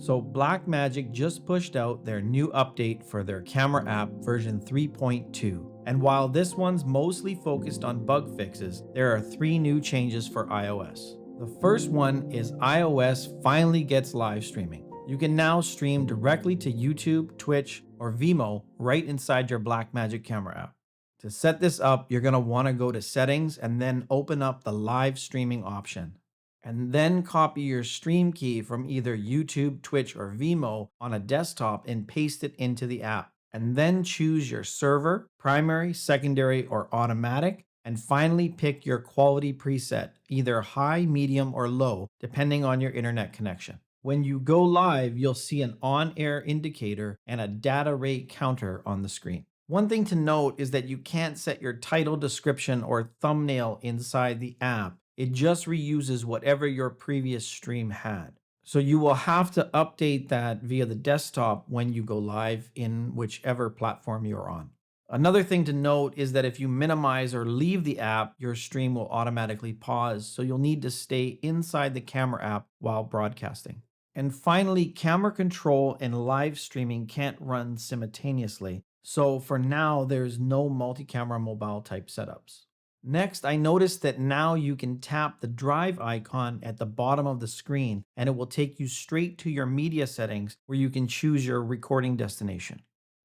So Blackmagic just pushed out their new update for their camera app version 3.2. And while this one's mostly focused on bug fixes, there are 3 new changes for iOS. The first one is iOS finally gets live streaming. You can now stream directly to YouTube, Twitch, or Vimeo right inside your Blackmagic Camera app. To set this up, you're going to want to go to Settings and then open up the live streaming option. And then copy your stream key from either YouTube, Twitch, or Vimeo on a desktop and paste it into the app. And then choose your server, primary, secondary, or automatic. And finally pick your quality preset, either high, medium, or low, depending on your internet connection. When you go live, you'll see an on-air indicator and a data rate counter on the screen. One thing to note is that you can't set your title, description, or thumbnail inside the app. It just reuses whatever your previous stream had. So you will have to update that via the desktop when you go live in whichever platform you're on. Another thing to note is that if you minimize or leave the app, your stream will automatically pause, so you'll need to stay inside the camera app while broadcasting. And finally, camera control and live streaming can't run simultaneously, so for now, there's no multi-camera mobile type setups. Next, I noticed that now you can tap the drive icon at the bottom of the screen and it will take you straight to your media settings where you can choose your recording destination.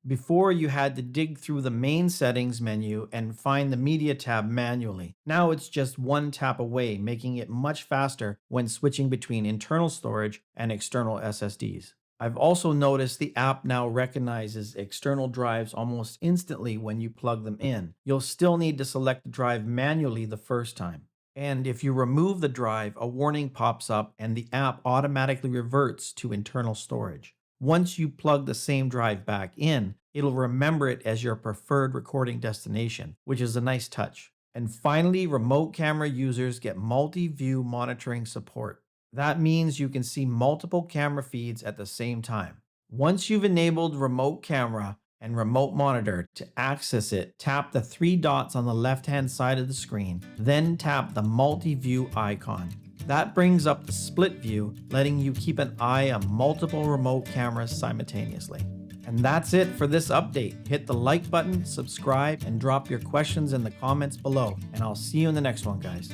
Before, you had to dig through the main settings menu and find the media tab manually. Now it's just one tap away, making it much faster when switching between internal storage and external SSDs. I've also noticed the app now recognizes external drives almost instantly when you plug them in. You'll still need to select the drive manually the first time. And if you remove the drive, a warning pops up and the app automatically reverts to internal storage. Once you plug the same drive back in, it'll remember it as your preferred recording destination, which is a nice touch. And finally, remote camera users get multi-view monitoring support. That means you can see multiple camera feeds at the same time. Once you've enabled remote camera and remote monitor, to access it, tap the 3 dots on the left-hand side of the screen, then tap the multi-view icon. That brings up the split view, letting you keep an eye on multiple remote cameras simultaneously. And that's it for this update. Hit the like button, subscribe, and drop your questions in the comments below. And I'll see you in the next one, guys.